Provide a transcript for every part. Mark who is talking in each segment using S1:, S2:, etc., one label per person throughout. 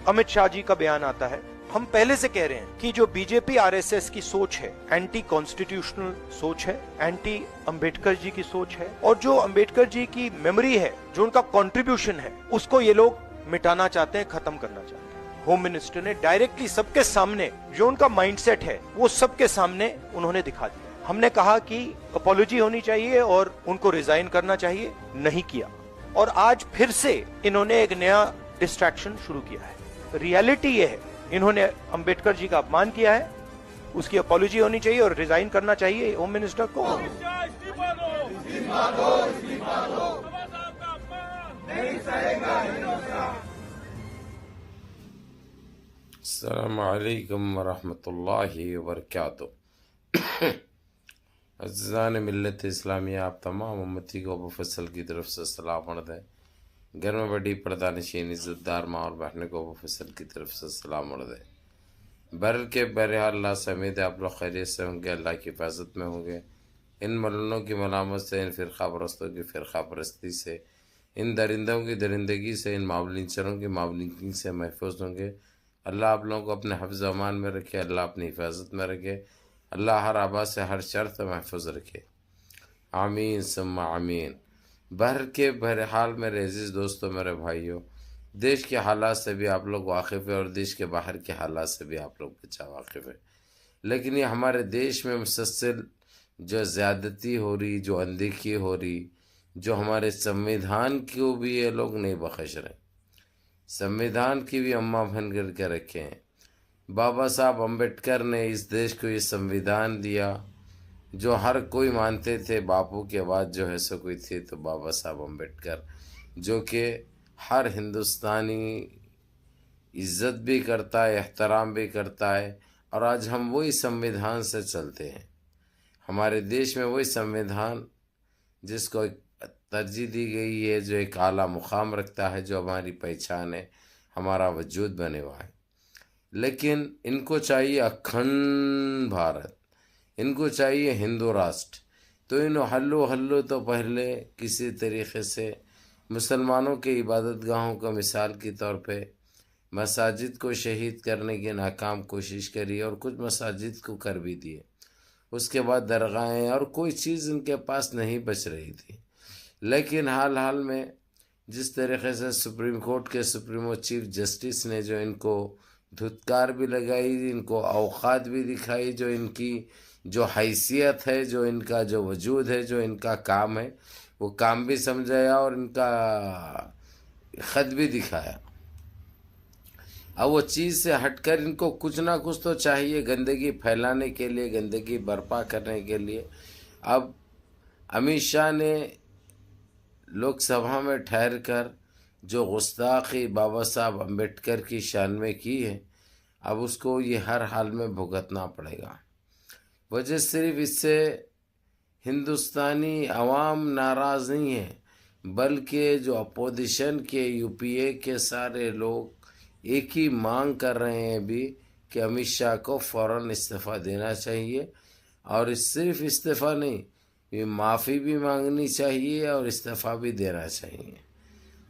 S1: अमित शाह जी का बयान आता है। हम पहले से कह रहे हैं कि जो बीजेपी आरएसएस की सोच है, एंटी कॉन्स्टिट्यूशनल सोच है, एंटी अंबेडकर जी की सोच है, और जो अंबेडकर जी की मेमोरी है, जो उनका कंट्रीब्यूशन है, उसको ये लोग मिटाना चाहते हैं, खत्म करना चाहते हैं। होम मिनिस्टर ने डायरेक्टली सबके सामने जो उनका माइंडसेट है वो सबके सामने उन्होंने दिखा दिया। हमने कहा कि अपॉलॉजी होनी चाहिए और उनको रिजाइन करना चाहिए, नहीं किया। और आज फिर से इन्होंने एक नया डिस्ट्रैक्शन शुरू किया है। रियलिटी ये है, इन्होंने अंबेडकर जी का अपमान किया है, उसकी अपॉलॉजी होनी चाहिए और रिजाइन करना चाहिए होम मिनिस्टर को।
S2: अस्सलामु अलैकुम वरहमतुल्लाहि वबरकातुहू। अज़ीज़ान मिल्लत इस्लामिया, आप तमाम उम्मती को अबू फसल की तरफ से सलाम अर्ज़ है। घर में बड़ी पर्दानशीन इज़्ज़तदार माँ और बहन को अबू फसल की तरफ से सलाम अर्ज़ है। बहरहाल अल्लाह से उम्मीद है आप लोग खैरियत से होंगे, अल्लाह की हिफाजत में होंगे। इन मलूनों की मलामत से, इन फ़िरक़ा परस्तों की फ़िरक़ा परस्ती से, इन दरिंदों की दरिंदगी से, इन मावलिनचरों की मावलिनगी से महफूज होंगे। अल्लाह आप लोगों को अपने हिफ्ज़ व अमान में रखे, अल्लाह अपनी हिफाजत में रखे, अल्लाह हर आबा से हर शर से महफूज रखे। आमीन सुम्मा आमीन। बहरहाल मेरे अज़ीज़ दोस्तों, मेरे भाइयों, देश के हालात से भी आप लोग वाकिफ़ है और देश के बाहर के हालात से भी आप लोग अच्छा वाकिफ़ है। लेकिन ये हमारे देश में मुसलसल जो ज़्यादती हो रही, जो अनदेखी हो रही, जो हमारे संविधान को भी ये लोग नहीं बख्श रहे, संविधान की भी अम्मा बन करके रखे हैं। बाबा साहब अम्बेडकर ने इस देश को ये संविधान दिया जो हर कोई मानते थे बापू के बाद जो है सो कोई थे तो बाबा साहब अम्बेडकर, जो कि हर हिंदुस्तानी इज़्ज़त भी करता है, एहतराम भी करता है। और आज हम वही संविधान से चलते हैं। हमारे देश में वही संविधान जिसको एक तरजीह दी गई है, जो एक आला मुकाम रखता है, जो हमारी पहचान है, हमारा वजूद बने हुआ है। लेकिन इनको चाहिए अखंड भारत, इनको चाहिए हिंदू राष्ट्र। तो इन हल्लो तो पहले किसी तरीक़े से मुसलमानों के इबादत गाहों का मिसाल के तौर पे मसाजिद को शहीद करने की नाकाम कोशिश करी और कुछ मसाजिद को कर भी दिए। उसके बाद दरगाहें और कोई चीज़ इनके पास नहीं बच रही थी। लेकिन हाल में जिस तरीक़े से सुप्रीम कोर्ट के सुप्रीमो चीफ जस्टिस ने जो इनको धुतकार भी लगाई, इनको औकात भी दिखाई, जो इनकी जो हैसियत है, जो इनका जो वजूद है, जो इनका काम है, वो काम भी समझाया और इनका ख़त भी दिखाया। अब वो चीज़ से हटकर इनको कुछ ना कुछ तो चाहिए गंदगी फैलाने के लिए, गंदगी बर्पा करने के लिए। अब अमित शाह ने लोकसभा में ठहर कर जो गुस्ताखी बाबा साहब अम्बेडकर की शान में की है, अब उसको ये हर हाल में भुगतना पड़ेगा। वजह सिर्फ इससे हिंदुस्तानी अवाम नाराज़ नहीं है, बल्कि जो अपोजिशन के यूपीए के सारे लोग एक ही मांग कर रहे हैं भी कि अमित शाह को फ़ौरन इस्तीफ़ा देना चाहिए। और सिर्फ इस्तीफ़ा नहीं, ये माफ़ी भी मांगनी चाहिए और इस्तीफ़ा भी देना चाहिए।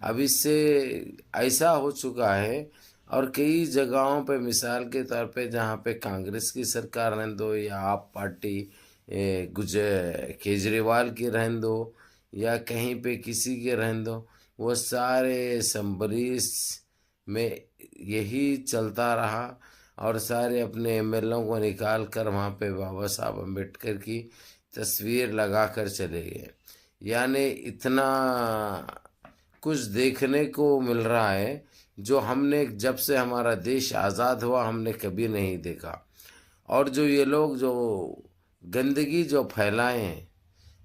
S2: अब इससे ऐसा हो चुका है और कई जगहों पे मिसाल के तौर पे जहाँ पे कांग्रेस की सरकार रहने दो या आप पार्टी केजरीवाल की रहने दो या कहीं पे किसी के रहने दो, वो सारे संबरीस में यही चलता रहा और सारे अपने एमएलओ को निकाल कर वहाँ पे बाबा साहब अम्बेडकर की तस्वीर लगा कर चले गए। यानी इतना कुछ देखने को मिल रहा है जो हमने जब से हमारा देश आज़ाद हुआ हमने कभी नहीं देखा। और जो ये लोग जो गंदगी जो फैलाए हैं,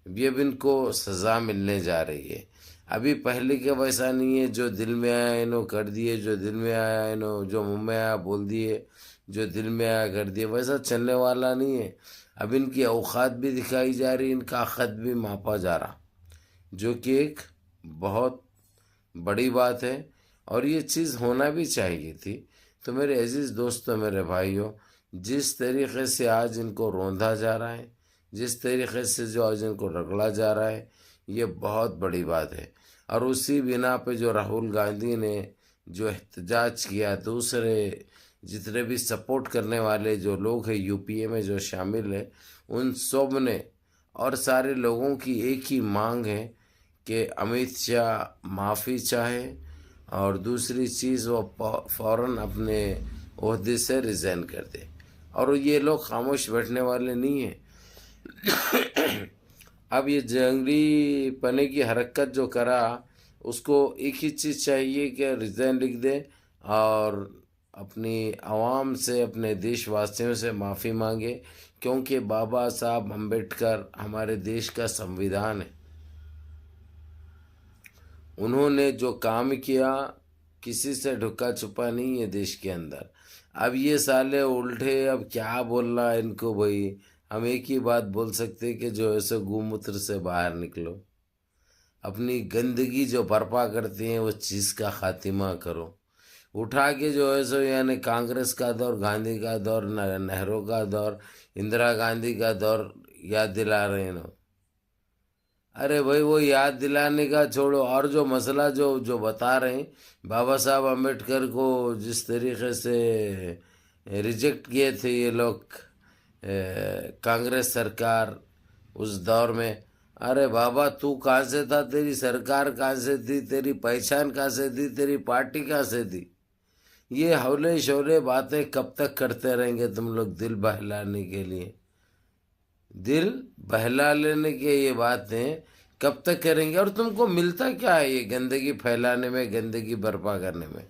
S2: ये अब इनको सज़ा मिलने जा रही है। अभी पहले के वैसा नहीं है, जो दिल में आया इन्हों कर दिए, जो दिल में आया इन्हों, जो मुंह में आया बोल दिए, जो दिल में आया कर दिए, वैसा चलने वाला नहीं है। अब इनकी औकात भी दिखाई जा रही, इनका ख़त भी मापा जा रहा, जो कि एक बहुत बड़ी बात है और ये चीज़ होना भी चाहिए थी। तो मेरे अज़ीज़ दोस्तों, मेरे भाइयों, जिस तरीक़े से आज इनको रौंदा जा रहा है, जिस तरीक़े से जो आज इनको रगड़ा जा रहा है, ये बहुत बड़ी बात है। और उसी बिना पे जो राहुल गांधी ने जो एहतजाज किया, दूसरे जितने भी सपोर्ट करने वाले जो लोग हैं यूपीए में जो शामिल है, उन सब ने और सारे लोगों की एक ही मांग है कि अमित शाह माफ़ी चाहे और दूसरी चीज़ वो फ़ौरन अपने ओहदे से रिज़ाइन कर दे। और ये लोग खामोश बैठने वाले नहीं हैं। अब ये जंगली पने की हरकत जो करा, उसको एक ही चीज़ चाहिए कि रिज़ाइन लिख दे और अपनी आवाम से, अपने देशवासियों से माफ़ी मांगे, क्योंकि बाबा साहब अम्बेडकर हमारे देश का संविधान है। उन्होंने जो काम किया किसी से ढुका छुपा नहीं है देश के अंदर। अब ये साले उल्टे, अब क्या बोलना इनको भाई, हम एक ही बात बोल सकते कि जो ऐसे गौमूत्र से बाहर निकलो, अपनी गंदगी जो बर्पा करती हैं वो चीज़ का खात्मा करो। उठा के जो है सो यानी कांग्रेस का दौर, गांधी का दौर, नेहरू का दौर, इंदिरा गांधी का दौर याद दिला रहे हैं ना। अरे भाई वो याद दिलाने का छोड़ो, और जो मसला जो बता रहे हैं, बाबा साहब अम्बेडकर को जिस तरीके से रिजेक्ट किए थे ये लोग, कांग्रेस सरकार उस दौर में। अरे बाबा तू कहाँ से था, तेरी सरकार कहाँ से थी, तेरी पहचान कहाँ से थी, तेरी पार्टी कहाँ से थी? ये हौले शौले बातें कब तक करते रहेंगे तुम लोग, दिल बहलाने के लिए? दिल बहला लेने के ये बातें कब तक करेंगे? और तुमको मिलता क्या है ये गंदगी फैलाने में, गंदगी बर्पा करने में?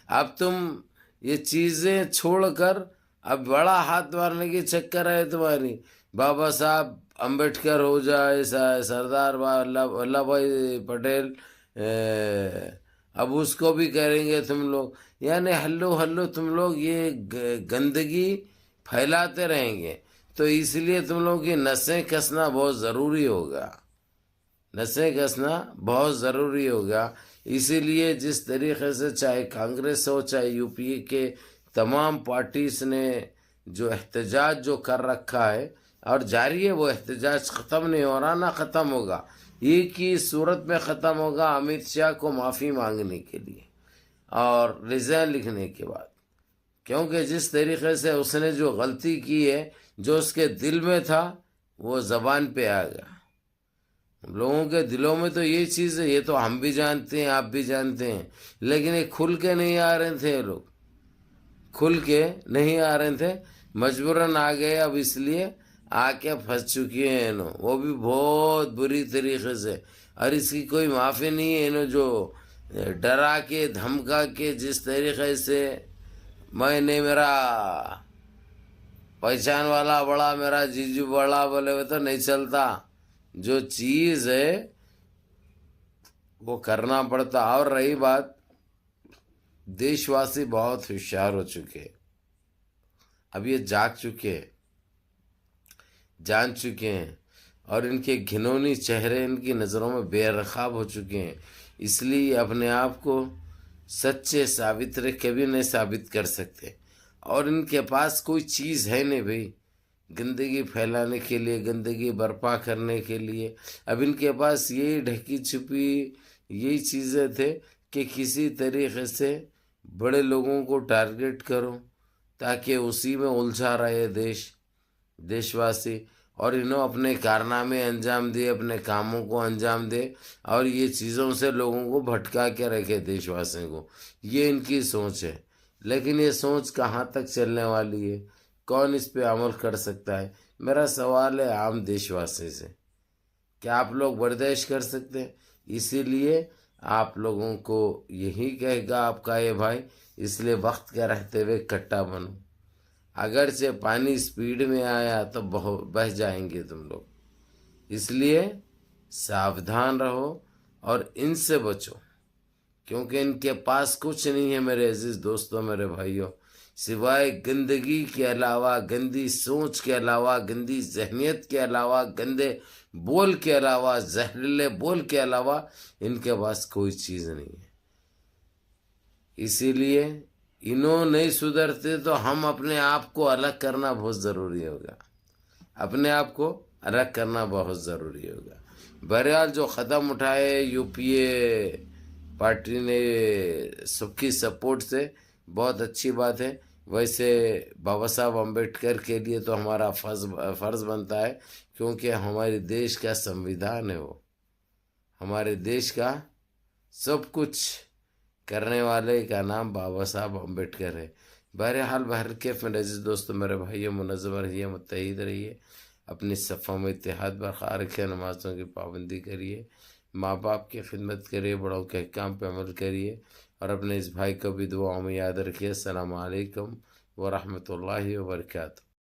S2: अब तुम ये चीज़ें छोड़कर अब बड़ा हाथ मारने की चक्कर है तुम्हारी। बाबा साहब अम्बेडकर हो जाए, सरदार वल्लभ भाई पटेल, अब उसको भी करेंगे तुम लोग। यानी हल्लो हल्लो तुम लोग ये गंदगी फैलाते रहेंगे। तो इसलिए तुम लोगों की नसें कसना बहुत ज़रूरी होगा, नसें कसना बहुत ज़रूरी होगा। इसीलिए जिस तरीके से चाहे कांग्रेस हो चाहे यूपीए के तमाम पार्टीज ने जो एहतजाज जो कर रखा है और जारी है, वो एहतजाज ख़त्म नहीं हो रहा, ना ख़त्म होगा। एक ही सूरत में ख़त्म होगा, अमित शाह को माफ़ी मांगने के लिए और रिज़ाइन लिखने के बाद। क्योंकि जिस तरीके से उसने जो गलती की है, जो उसके दिल में था वो ज़बान पे आ गया। लोगों के दिलों में तो ये चीज़ है, ये तो हम भी जानते हैं, आप भी जानते हैं, लेकिन ये खुल के नहीं आ रहे थे, लोग खुल के नहीं आ रहे थे, मजबूरन आ गए। अब इसलिए आके फंस चुकी हैं इन्हों, वो भी बहुत बुरी तरीके से। और इसकी कोई माफ़ी नहीं है। इन्हों जो डरा के धमका के जिस तरीके से, मैंने मेरा पहचान वाला बड़ा, मेरा जीजू बड़ा, बोले वो तो नहीं चलता। जो चीज़ है वो करना पड़ता। और रही बात, देशवासी बहुत होशियार हो चुके हैं, अब ये जाग चुके हैं, जान चुके हैं, और इनके घिनौनी चेहरे इनकी नज़रों में बेरखाब हो चुके हैं। इसलिए अपने आप को सच्चे साबित कभी नहीं साबित कर सकते। और इनके पास कोई चीज़ है नहीं भाई गंदगी फैलाने के लिए, गंदगी बर्पा करने के लिए। अब इनके पास यही ढकी छुपी यही चीज़ें थे कि किसी तरीके से बड़े लोगों को टारगेट करो ताकि उसी में उलझा रहे देशवासी, और इन्हों अपने कारनामे अंजाम दिए, अपने कामों को अंजाम दे, और ये चीज़ों से लोगों को भटका के रखे देशवासियों को। ये इनकी सोच है। लेकिन ये सोच कहाँ तक चलने वाली है, कौन इस पे अमल कर सकता है? मेरा सवाल है आम देशवासी से, क्या आप लोग बर्दाश्त कर सकते हैं? इसीलिए आप लोगों को यही कहेगा आपका ये भाई, इसलिए वक्त का रहते हुए कट्टा बनो। अगर से पानी स्पीड में आया तो बह जाएंगे तुम लोग। इसलिए सावधान रहो और इनसे बचो, क्योंकि इनके पास कुछ नहीं है मेरे अजीज दोस्तों, मेरे भाइयों, सिवाय गंदगी के अलावा, गंदी सोच के अलावा, गंदी जहनीत के अलावा, गंदे बोल के अलावा, जहरीले बोल के अलावा इनके पास कोई चीज़ नहीं है। इसीलिए इन्हों नहीं सुधरते तो हम अपने आप को अलग करना बहुत ज़रूरी होगा, अपने आप को अलग करना बहुत ज़रूरी होगा। बहरहाल जो क़दम उठाए यूपीए पार्टी ने सबकी सपोर्ट से, बहुत अच्छी बात है। वैसे बाबा साहब अम्बेडकर के लिए तो हमारा फर्ज बनता है, क्योंकि हमारे देश का संविधान है वो, हमारे देश का सब कुछ करने वाले का नाम बाबा साहब अम्बेडकर है। बहरहाल भारत के अजीज दोस्तों, मेरे भाइयों, मुनज़्ज़म रहिए, मुत्तहिद रहिए, अपनी सफ़ा में इत्तेहाद बरक़रार रखिए, नमाज़ों की पाबंदी करिए, माँ बाप की खिदमत करिए, बड़ों के काम पे अमल करिए, और अपने इस भाई को भी दुआओं में याद रखिए। अस्सलामु अलैकुम व रहमतुल्लाहि व बरकातहू।